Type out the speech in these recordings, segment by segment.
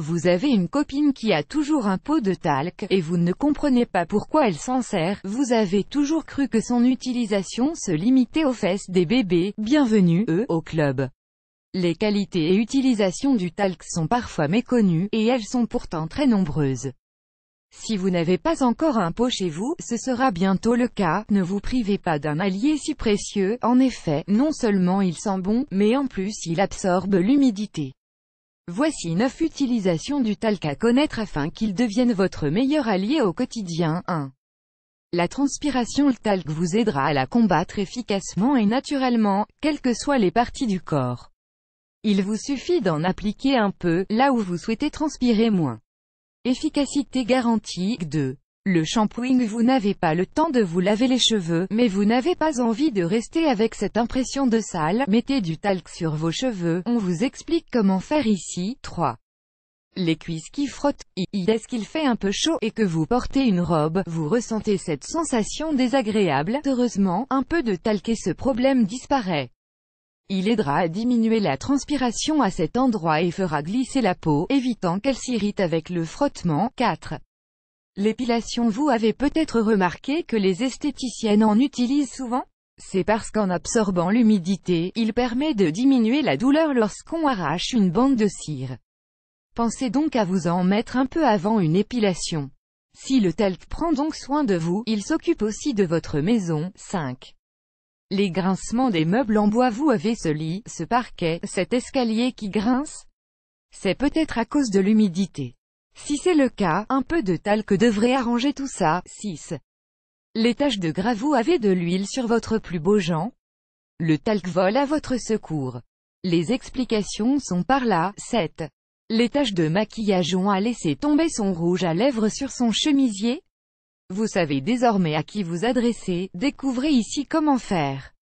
Vous avez une copine qui a toujours un pot de talc, et vous ne comprenez pas pourquoi elle s'en sert. Vous avez toujours cru que son utilisation se limitait aux fesses des bébés. Bienvenue, au club. Les qualités et utilisations du talc sont parfois méconnues, et elles sont pourtant très nombreuses. Si vous n'avez pas encore un pot chez vous, ce sera bientôt le cas. Ne vous privez pas d'un allié si précieux. En effet, non seulement il sent bon, mais en plus il absorbe l'humidité. Voici 9 utilisations du talc à connaître afin qu'il devienne votre meilleur allié au quotidien. 1. La transpiration. Le talc vous aidera à la combattre efficacement et naturellement, quelles que soient les parties du corps. Il vous suffit d'en appliquer un peu, là où vous souhaitez transpirer moins. Efficacité garantie. 2. Le shampooing. Vous n'avez pas le temps de vous laver les cheveux, mais vous n'avez pas envie de rester avec cette impression de sale. Mettez du talc sur vos cheveux, on vous explique comment faire ici. 3. Les cuisses qui frottent. Est-ce qu'il fait un peu chaud et que vous portez une robe, vous ressentez cette sensation désagréable? Heureusement, un peu de talc et ce problème disparaît. Il aidera à diminuer la transpiration à cet endroit et fera glisser la peau, évitant qu'elle s'irrite avec le frottement. 4. L'épilation. Vous avez peut-être remarqué que les esthéticiennes en utilisent souvent? C'est parce qu'en absorbant l'humidité, il permet de diminuer la douleur lorsqu'on arrache une bande de cire. Pensez donc à vous en mettre un peu avant une épilation. Si le talc prend donc soin de vous, il s'occupe aussi de votre maison. 5. Les grincements des meubles en bois. Vous avez ce lit, ce parquet, cet escalier qui grince? C'est peut-être à cause de l'humidité. Si c'est le cas, un peu de talc devrait arranger tout ça. 6. Les taches de gras. Vous avez de l'huile sur votre plus beau Jean? Le talc vole à votre secours. Les explications sont par là. 7. Les taches de maquillage. On a laissé tomber son rouge à lèvres sur son chemisier? Vous savez désormais à qui vous adresser, découvrez ici comment faire.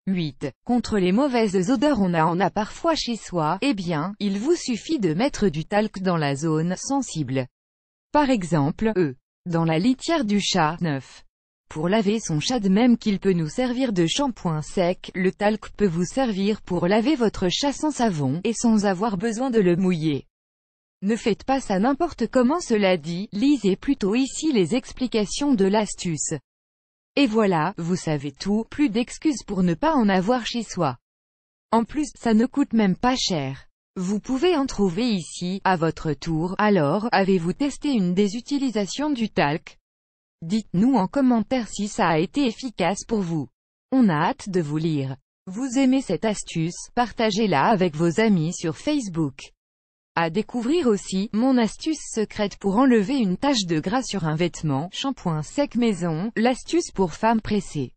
8. Contre les mauvaises odeurs. On en a parfois chez soi, eh bien, il vous suffit de mettre du talc dans la zone sensible. Par exemple, dans la litière du chat. 9. Pour laver son chat. De même qu'il peut nous servir de shampoing sec, le talc peut vous servir pour laver votre chat sans savon, et sans avoir besoin de le mouiller. Ne faites pas ça n'importe comment. Cela dit, lisez plutôt ici les explications de l'astuce. Et voilà, vous savez tout, plus d'excuses pour ne pas en avoir chez soi. En plus, ça ne coûte même pas cher. Vous pouvez en trouver ici, à votre tour. Alors, avez-vous testé une des utilisations du talc? Dites-nous en commentaire si ça a été efficace pour vous. On a hâte de vous lire. Vous aimez cette astuce? Partagez-la avec vos amis sur Facebook. À découvrir aussi, mon astuce secrète pour enlever une tache de gras sur un vêtement, shampoing sec maison, l'astuce pour femmes pressées.